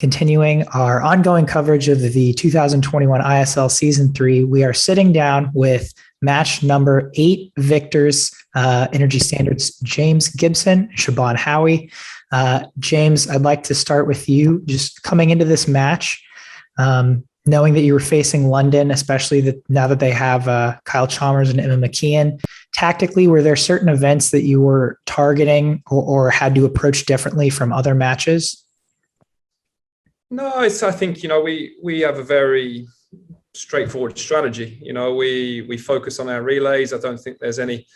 Continuing our ongoing coverage of the 2021 ISL Season 3, we are sitting down with match number 8 victors, Energy Standards James Gibson, Siobhan Haughey. James, I'd like to start with you. Just coming into this match, knowing that you were facing London, especially now that they have Kyle Chalmers and Emma McKeon, tactically, were there certain events that you were targeting or had to approach differently from other matches? No, I think, we have a very straightforward strategy. We focus on our relays. I don't think there's any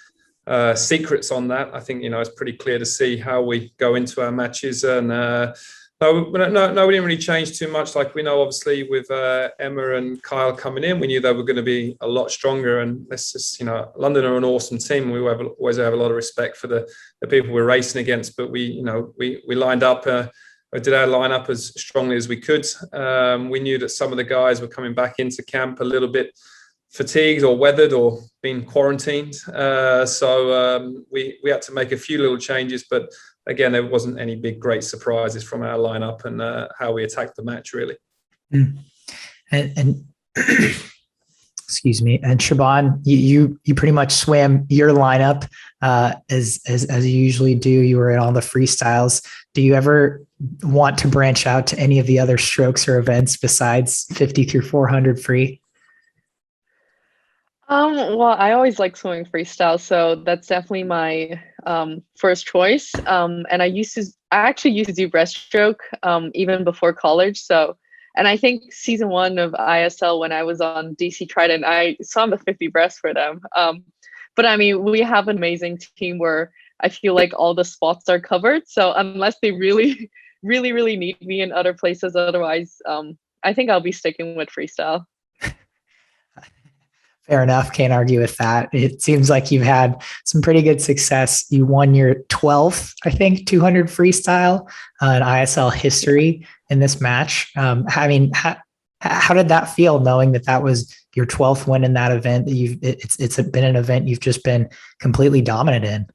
secrets on that. I think, it's pretty clear to see how we go into our matches. And no, we didn't really change too much. Like, we know, obviously, with Emma and Kyle coming in, we knew they were going to be a lot stronger. And let's just, London are an awesome team. We always have a lot of respect for the people we're racing against. But we lined up. Did our lineup as strongly as we could. We knew that some of the guys were coming back into camp a little bit fatigued or weathered or being quarantined. So we had to make a few little changes, but again, there wasn't any great surprises from our lineup and how we attacked the match, really. And excuse me. And Siobhan, you pretty much swam your lineup as you usually do. You were in all the freestyles. Do you ever want to branch out to any of the other strokes or events besides 50 through 400 free? Well, I always like swimming freestyle, so that's definitely my first choice. And I actually used to do breaststroke even before college. So, and I think season 1 of ISL, when I was on DC Trident, I swam the 50 breast for them. But I mean, we have an amazing team where I feel like all the spots are covered. So unless they really, really, really need me in other places, otherwise, I think I'll be sticking with freestyle. Fair enough. Can't argue with that. It seems like you've had some pretty good success. You won your 12th, I think, 200 freestyle in ISL history in this match. I mean, how did that feel, knowing that was your 12th win in that event? It's been an event you've just been completely dominant in.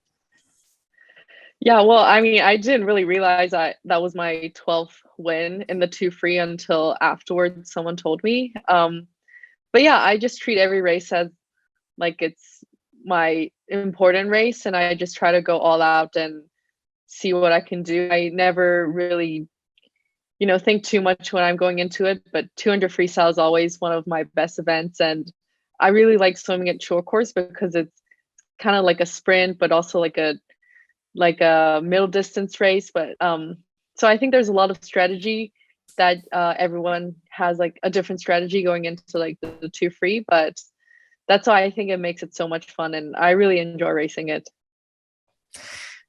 Yeah, well, I mean, I didn't really realize that was my 12th win in the 2 free until afterwards someone told me. But yeah, I just treat every race as like it's my important race, and I just try to go all out and see what I can do. I never really, think too much when I'm going into it, but 200 freestyle is always one of my best events. And I really like swimming at short course because it's kind of like a sprint, but also like a middle distance race. But so I think there's a lot of strategy that everyone has, like a different strategy going into like the 2 free, but that's why I think it makes it so much fun, and I really enjoy racing it.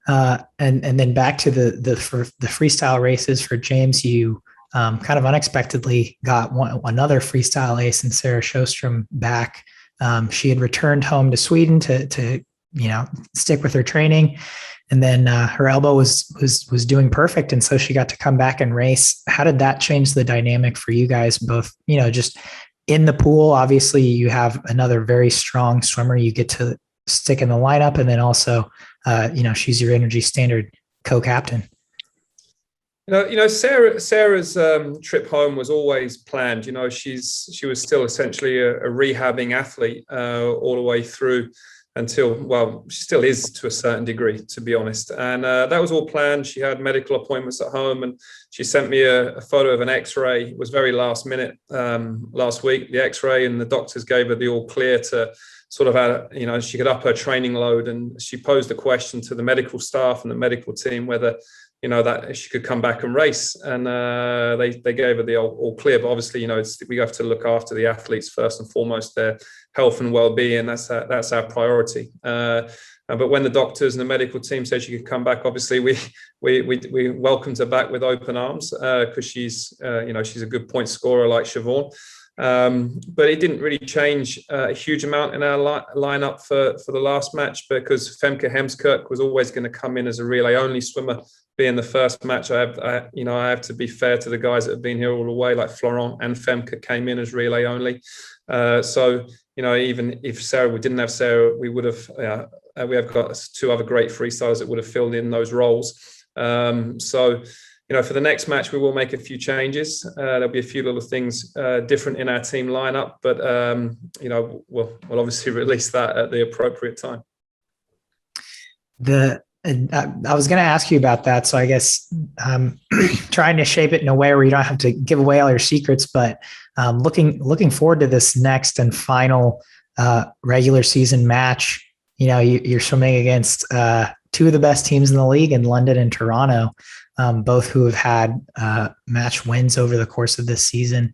And then back to the freestyle races for James, you kind of unexpectedly got another freestyle ace in Sarah Sjostrom back. She had returned home to Sweden to stick with her training. And then her elbow was doing perfect. And so she got to come back and race. How did that change the dynamic for you guys both, just in the pool? Obviously you have another very strong swimmer you get to stick in the lineup. And then also, she's your Energy Standard co-captain. Sarah's trip home was always planned. She was still essentially a rehabbing athlete all the way through until, well, she still is to a certain degree, to be honest. And that was all planned. She had medical appointments at home, and she sent me a photo of an x-ray. It was very last minute last week, the x-ray, and the doctors gave her the all clear to sort of, she could up her training load. And she posed a question to the medical staff and the medical team whether, that she could come back and race. And they gave her the all clear. But obviously, we have to look after the athletes first and foremost, their health and well-being. That's our priority. But when the doctors and the medical team said she could come back, obviously we welcomed her back with open arms because she's a good point scorer like Siobhan. But it didn't really change a huge amount in our lineup for the last match, because Femke Heemskerk was always going to come in as a relay only swimmer. Being the first match, I have to be fair to the guys that have been here all the way, like Florent and Femke came in as relay only. So even if we didn't have Sarah, we would have. We have got 2 other great freestylers that would have filled in those roles. So for the next match, we will make a few changes. There'll be a few little things different in our team lineup, but we'll obviously release that at the appropriate time. I was going to ask you about that. So I guess trying to shape it in a way where you don't have to give away all your secrets, but looking forward to this next and final regular season match. You're swimming against two of the best teams in the league in London and Toronto, both who have had match wins over the course of this season.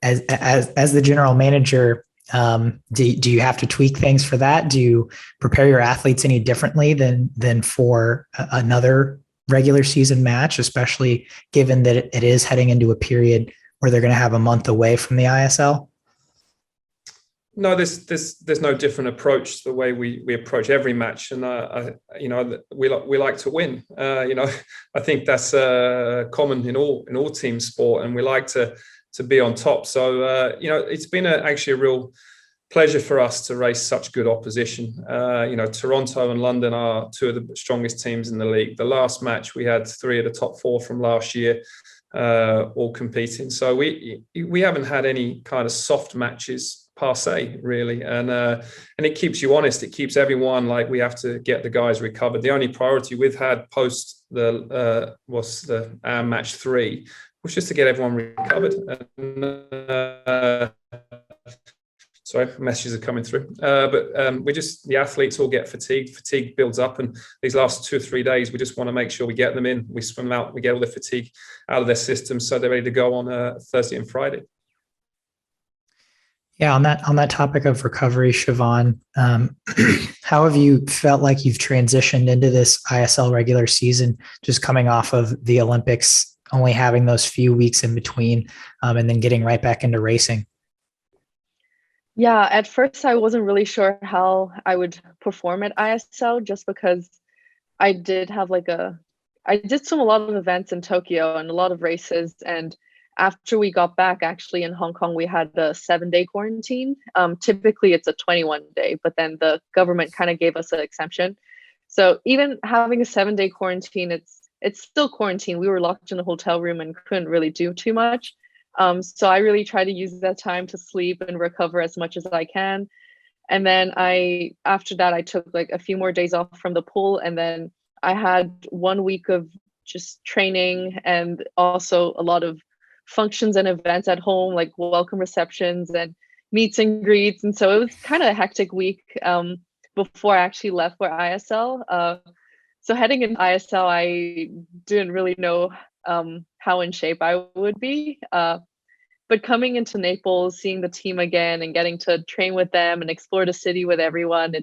As the general manager, do you have to tweak things for that? Do you prepare your athletes any differently than for another regular season match, especially given that it is heading into a period where they're going to have a month away from the ISL? No, there's no different approach to the way we approach every match, and we like to win. I think that's common in all team sport, and we like to be on top. So it's been actually a real pleasure for us to race such good opposition. Toronto and London are two of the strongest teams in the league. The last match we had 3 of the top 4 from last year all competing. So we haven't had any kind of soft matches per se, really, and it keeps you honest. It keeps everyone like we have to get the guys recovered. The only priority we've had post our match 3 was just to get everyone recovered. And, sorry, messages are coming through. But the athletes all get fatigued. Fatigue builds up, and these last 2 or 3 days, we just want to make sure we get them in. We swim out, we get all the fatigue out of their system, so they're ready to go on Thursday and Friday. Yeah, on that topic of recovery, Siobhan, how have you felt like you've transitioned into this ISL regular season, just coming off of the Olympics, only having those few weeks in between, and then getting right back into racing? Yeah, at first I wasn't really sure how I would perform at ISL, just because I did swim a lot of events in Tokyo and a lot of races, and after we got back, actually in Hong Kong, we had the 7-day quarantine. Typically it's a 21-day, but then the government kind of gave us an exemption. So even having a 7-day quarantine, it's still quarantine. We were locked in a hotel room and couldn't really do too much. So I really try to use that time to sleep and recover as much as I can. And then after that, I took like a few more days off from the pool. And then I had 1 week of just training and also a lot of functions and events at home, like welcome receptions and meets and greets. And so it was kind of a hectic week before I actually left for ISL. So heading into ISL, I didn't really know how in shape I would be. But coming into Naples, seeing the team again and getting to train with them and explore the city with everyone,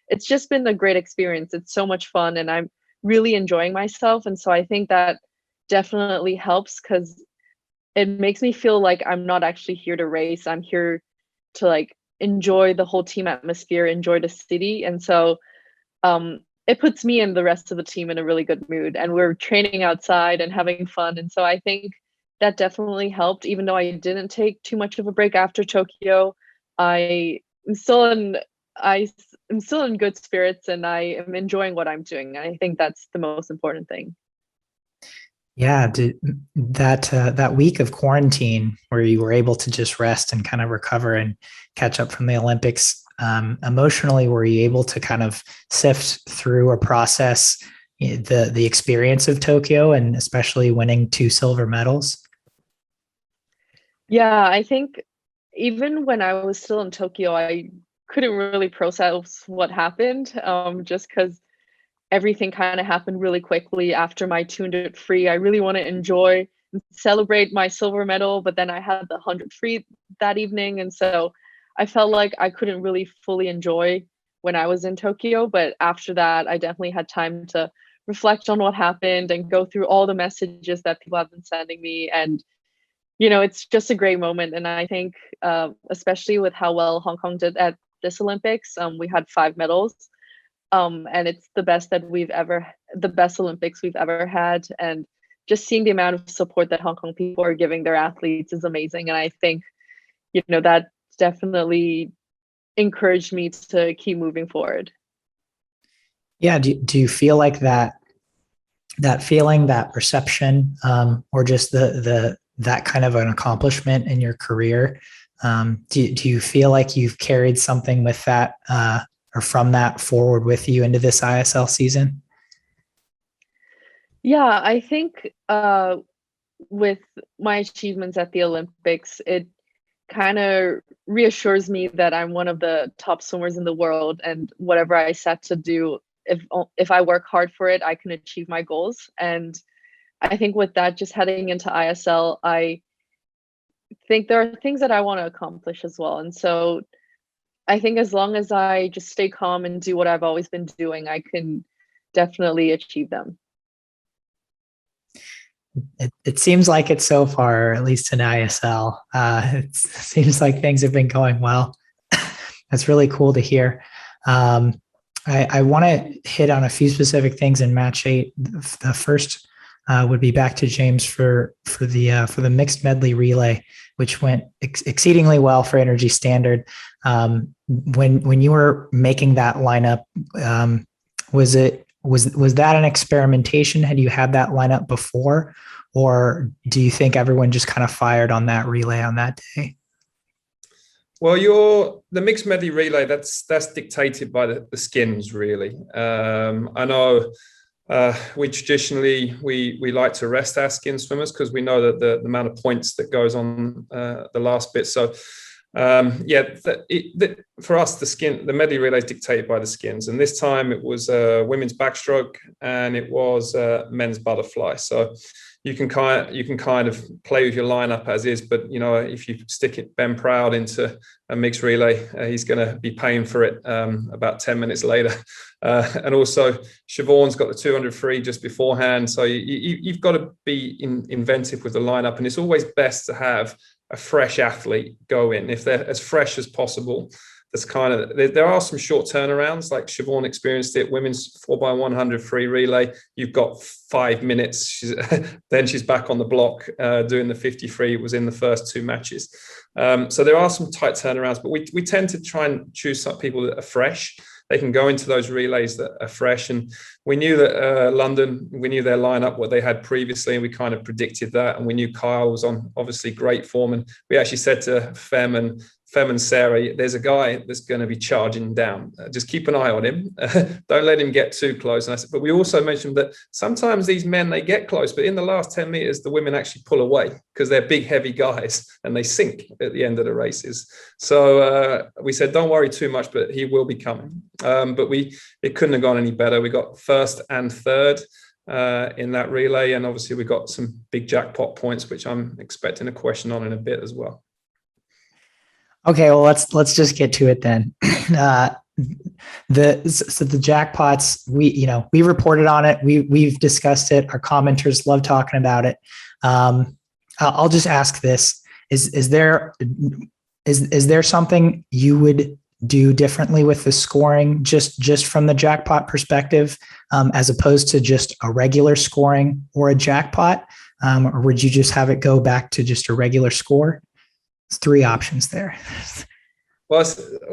it's just been a great experience. It's so much fun and I'm really enjoying myself. And so I think that definitely helps, because it makes me feel like I'm not actually here to race. I'm here to like enjoy the whole team atmosphere, enjoy the city. And so it puts me and the rest of the team in a really good mood, and we're training outside and having fun. And so I think that definitely helped. Even though I didn't take too much of a break after Tokyo, I'm still in good spirits and I am enjoying what I'm doing. I think that's the most important thing. Yeah, that week of quarantine where you were able to just rest and kind of recover and catch up from the Olympics, emotionally, were you able to kind of sift through or process the experience of Tokyo, and especially winning 2 silver medals? Yeah, I think even when I was still in Tokyo, I couldn't really process what happened, just because everything kind of happened really quickly after my 200 free. I really want to enjoy and celebrate my silver medal, but then I had the 100 free that evening. And so I felt like I couldn't really fully enjoy when I was in Tokyo. But after that, I definitely had time to reflect on what happened and go through all the messages that people have been sending me. And, it's just a great moment. And I think, especially with how well Hong Kong did at this Olympics, we had 5 medals. And it's the best Olympics we've ever had. And just seeing the amount of support that Hong Kong people are giving their athletes is amazing. And I think, that definitely encouraged me to keep moving forward. Yeah. Do you feel like that that feeling, that perception, or just that kind of an accomplishment in your career? Do you feel like you've carried something with that or from that forward with you into this ISL season? Yeah, I think with my achievements at the Olympics, it kind of reassures me that I'm one of the top swimmers in the world, and whatever I set to do, if I work hard for it, I can achieve my goals. And I think with that, just heading into ISL, I think there are things that I want to accomplish as well. And so I think as long as I just stay calm and do what I've always been doing, I can definitely achieve them. It seems like it so far, at least in ISL. It seems like things have been going well. That's really cool to hear. I want to hit on a few specific things in match 8. The first would be back to James for the mixed medley relay, which went exceedingly well for Energy Standard. When you were making that lineup, was that an experimentation? Had you had that lineup before, or do you think everyone just kind of fired on that relay on that day? Well, the mixed medley relay, that's dictated by the skins, really. I know we traditionally we like to rest our skin swimmers because we know that the amount of points that goes on the last bit. So for us, the medley relay is dictated by the skins, and this time it was women's backstroke and it was men's butterfly. So you can kind of play with your lineup as is, but if you stick Ben Proud into a mixed relay, he's going to be paying for it about 10 minutes later. And also Siobhan's got the 200 free just beforehand, so you've got to be inventive with the lineup, and it's always best to have a fresh athlete go in if they're as fresh as possible. That's there are some short turnarounds, like Siobhan experienced it, women's 4x100 free relay. You've got 5 minutes. Then she's back on the block doing the 50 free. It was in the first 2 matches. So there are some tight turnarounds, but we tend to try and choose some people that are fresh. They can go into those relays that are fresh. And we knew that London, we knew their lineup, what they had previously, and we kind of predicted that. And we knew Kyle was on obviously great form. And we actually said to Fem and Sarah, there's a guy that's going to be charging down. Just keep an eye on him. Don't let him get too close. And I said, but we also mentioned that sometimes these men, they get close, but in the last 10 meters, the women actually pull away because they're big, heavy guys and they sink at the end of the races. So we said, don't worry too much, but he will be coming. But it couldn't have gone any better. We got first and third in that relay. And obviously we got some big jackpot points, which I'm expecting a question on in a bit as well. Okay, well, let's just get to it then. The jackpots, we reported on it. We've discussed it. Our commenters love talking about it. I'll just ask this: is there something you would do differently with the scoring, just from the jackpot perspective, as opposed to just a regular scoring or a jackpot, or would you just have it go back to just a regular score? There's 3 options there. Well,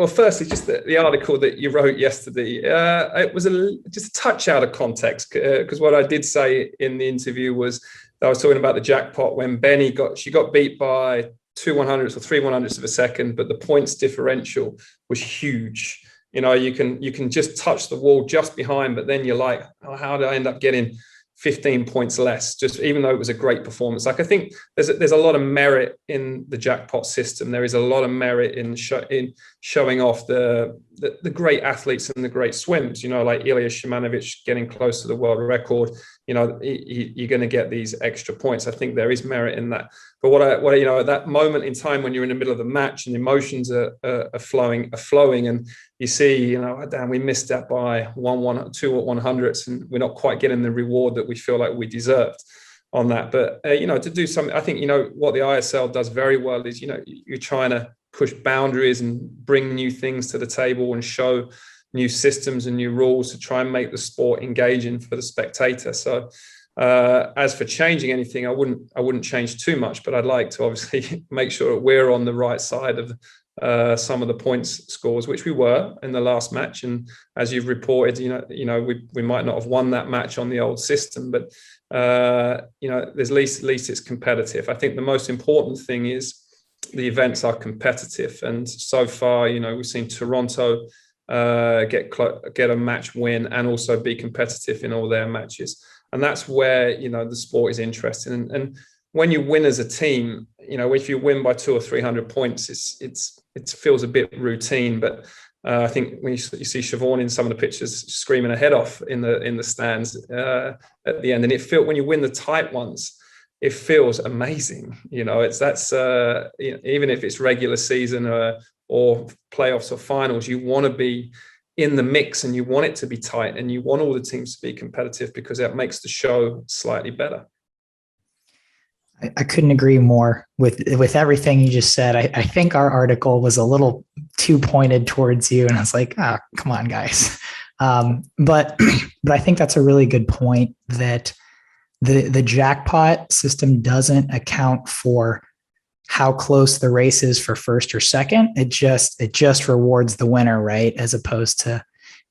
firstly, just the article that you wrote yesterday, it was just a touch out of context, because what I did say in the interview was I was talking about the jackpot when Benny got beat by 2 100ths or 3 100ths of a second, but the points differential was huge. You can just touch the wall just behind, but then you're like, oh, how did I end up getting 15 points less, just even though it was a great performance? Like, I think there's a lot of merit in the jackpot system. There is a lot of merit in showing off the great athletes and the great swims, like Ilya Shimanovic getting close to the world record. You're going to get these extra points. I think there is merit in that. But what at that moment in time when you're in the middle of the match and emotions are flowing, and you see, damn, we missed that by 2 100ths, and we're not quite getting the reward that we feel like we deserved on that. But to do something, I think what the ISL does very well is you're trying to push boundaries and bring new things to the table and show new systems and new rules to try and make the sport engaging for the spectator. So as for changing anything, I wouldn't change too much, but I'd like to obviously make sure that we're on the right side of some of the points scores, which we were in the last match. And as you've reported, we might not have won that match on the old system, but there's at least it's competitive. I think the most important thing is the events are competitive, and so far, we've seen Toronto get a match win and also be competitive in all their matches, and that's where the sport is interesting. And when you win as a team, if you win by 200 or 300 points, it feels a bit routine. But I think when you see Siobhan in some of the pictures screaming her head off in the stands at the end, and when you win the tight ones, it feels amazing. Even if it's regular season or playoffs or finals, you want to be in the mix and you want it to be tight and you want all the teams to be competitive, because that makes the show slightly better. I couldn't agree more with everything you just said. I think our article was a little too pointed towards you, and I was like, come on, guys. But I think that's a really good point, that the jackpot system doesn't account for how close the race is for first or second. It just rewards the winner, right? As opposed to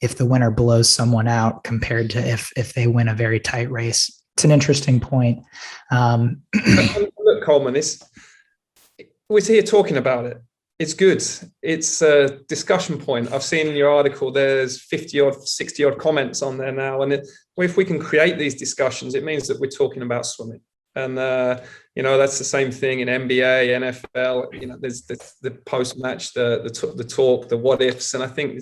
if the winner blows someone out compared to if they win a very tight race. It's an interesting point. Look, Coleman, we're here talking about it. It's good. It's a discussion point. I've seen in your article there's 50 odd, 60 odd comments on there now. And if we can create these discussions, it means that we're talking about swimming. And, that's the same thing in NBA, NFL. There's the post-match, the talk, the what ifs. And I think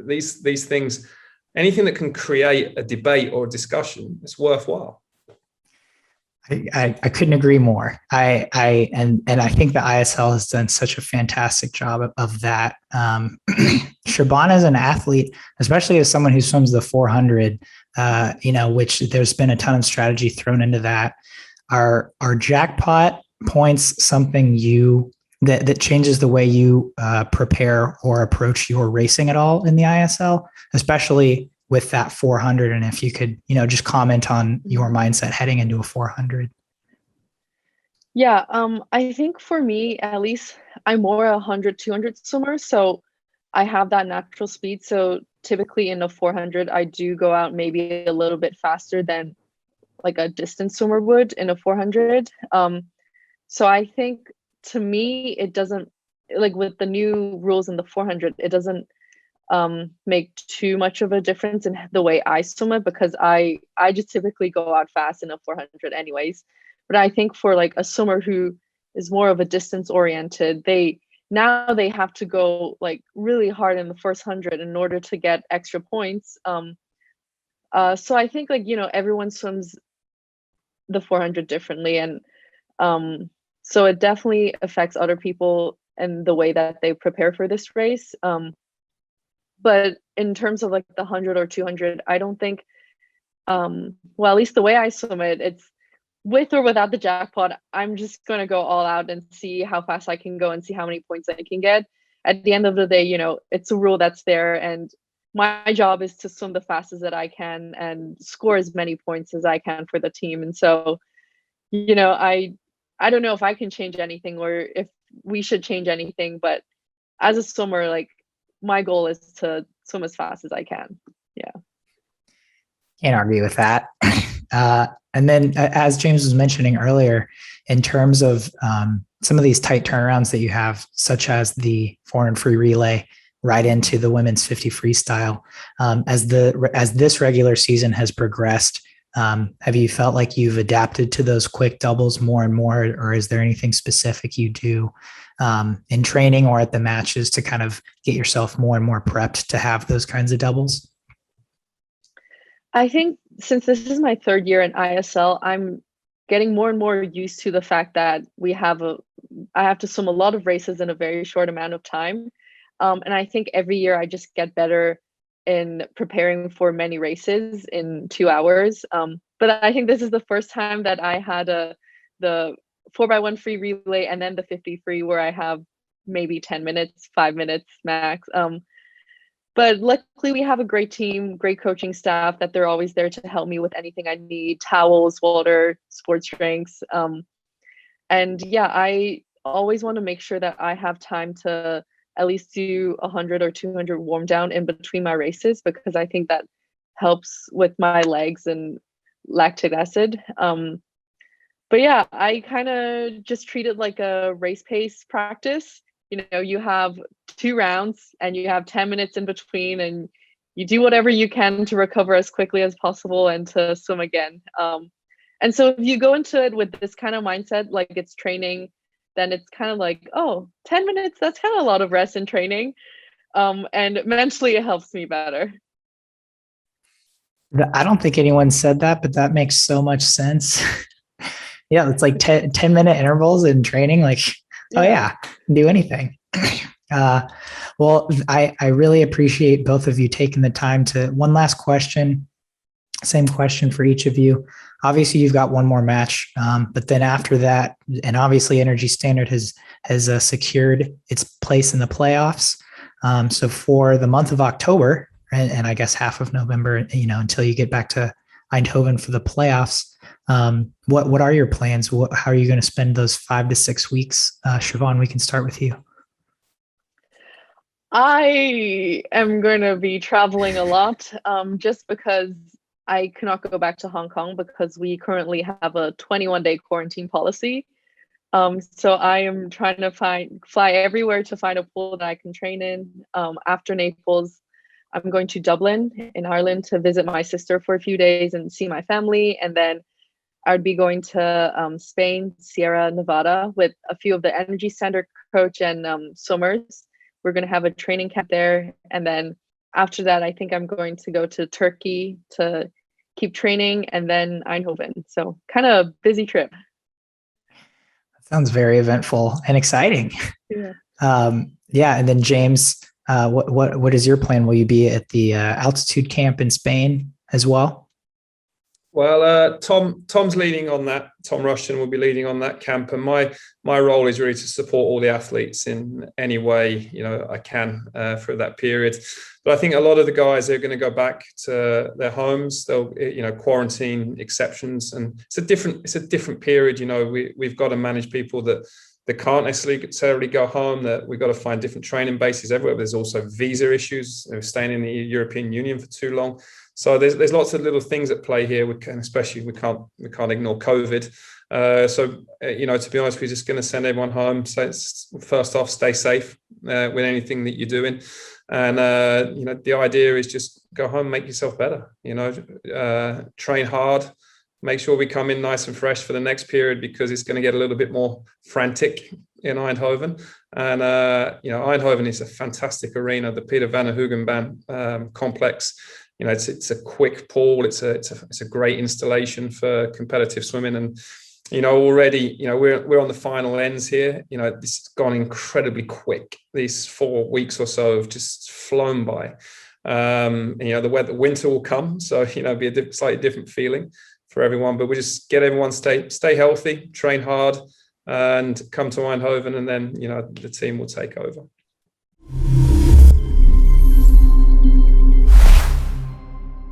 these things, anything that can create a debate or a discussion, it's worthwhile. I couldn't agree more. And I think the ISL has done such a fantastic job of that. Siobhan as an athlete, especially as someone who swims the 400, which there's been a ton of strategy thrown into that. Are jackpot points something that changes the way you prepare or approach your racing at all in the ISL, especially with that 400? And if you could, just comment on your mindset heading into a 400. Yeah, I think for me, at least, I'm more 100, 200 swimmer. So I have that natural speed. So typically in a 400, I do go out maybe a little bit faster than like a distance swimmer would in a 400. So I think, to me, it doesn't, like with the new rules in the 400, it doesn't make too much of a difference in the way I swim it, because I just typically go out fast in a 400 anyways. But I think for like a swimmer who is more of a distance oriented, they have to go like really hard in the first 100 in order to get extra points. So I think everyone swims the 400 differently, and so it definitely affects other people and the way that they prepare for this race. But in terms of like the 100 or 200, I don't think, at least the way I swim it, it's with or without the jackpot, I'm just going to go all out and see how fast I can go and see how many points I can get. At the end of the day, it's a rule that's there, and my job is to swim the fastest that I can and score as many points as I can for the team. And so, I don't know if I can change anything or if we should change anything, but as a swimmer, like, my goal is to swim as fast as I can. Yeah. Can't argue with that. And then, as James was mentioning earlier, in terms of some of these tight turnarounds that you have, such as the 400 free relay right into the women's 50 freestyle, as this regular season has progressed, have you felt like you've adapted to those quick doubles more and more, or is there anything specific you do in training or at the matches to kind of get yourself more and more prepped to have those kinds of doubles? I think since this is my third year in ISL, I'm getting more and more used to the fact that I have to swim a lot of races in a very short amount of time. And I think every year I just get better in preparing for many races in 2 hours. But I think this is the first time that I had the 4x1 free relay and then the 50 free where I have maybe 10 minutes, 5 minutes max. But luckily we have a great team, great coaching staff that they're always there to help me with anything I need: towels, water, sports drinks. And yeah, I always want to make sure that I have time to at least do 100 or 200 warm down in between my races, because I think that helps with my legs and lactic acid. But yeah, I kind of just treat it like a race pace practice. You have 2 rounds and you have 10 minutes in between, and you do whatever you can to recover as quickly as possible and to swim again. And so if you go into it with this kind of mindset, like it's training, then it's kind of like, oh, 10 minutes, that's kind of a lot of rest and training. And mentally it helps me better. I don't think anyone said that, but that makes so much sense. Yeah, it's like 10-minute intervals in training. Like, oh yeah, do anything. Well, I really appreciate both of you taking the time to. One last question, same question for each of you. Obviously, you've got one more match, but then after that, and obviously, Energy Standard has secured its place in the playoffs. So for the month of October, and I guess half of November, until you get back to Eindhoven for the playoffs, what are your plans? How are you going to spend those 5 to 6 weeks? Siobhan, we can start with you. I am going to be traveling a lot, just because I cannot go back to Hong Kong because we currently have a 21-day quarantine policy. So I am trying to fly everywhere to find a pool that I can train in. After Naples, I'm going to Dublin in Ireland to visit my sister for a few days and see my family. And then I'd be going to Spain, Sierra Nevada with a few of the Energy Standard coach and swimmers. We're going to have a training camp there. And then after that, I think I'm going to go to Turkey to keep training, and then Eindhoven. So kind of busy trip. That sounds very eventful and exciting. Yeah. And then James, what is your plan? Will you be at the altitude camp in Spain as well? Well, Tom's leading on that. Tom Rushton will be leading on that camp, and my role is really to support all the athletes in any way I can for that period. But I think a lot of the guys are going to go back to their homes. They'll quarantine exceptions, and it's a different period. We've got to manage people that can't necessarily go home. That we've got to find different training bases everywhere. There's also visa issues. Staying in the European Union for too long. So there's lots of little things at play here. We can't ignore COVID. To be honest, we're just going to send everyone home. So first off, stay safe with anything that you're doing, and the idea is just go home, make yourself better. Train hard, make sure we come in nice and fresh for the next period, because it's going to get a little bit more frantic in Eindhoven. And Eindhoven is a fantastic arena, the Peter van der Hoogenbaan complex. It's a quick pool. It's a great installation for competitive swimming, and already we're on the final ends here. This has gone incredibly quick. These 4 weeks or so have just flown by. The winter will come, so be a slightly different feeling for everyone. But we just get everyone stay healthy, train hard, and come to Eindhoven, and then the team will take over.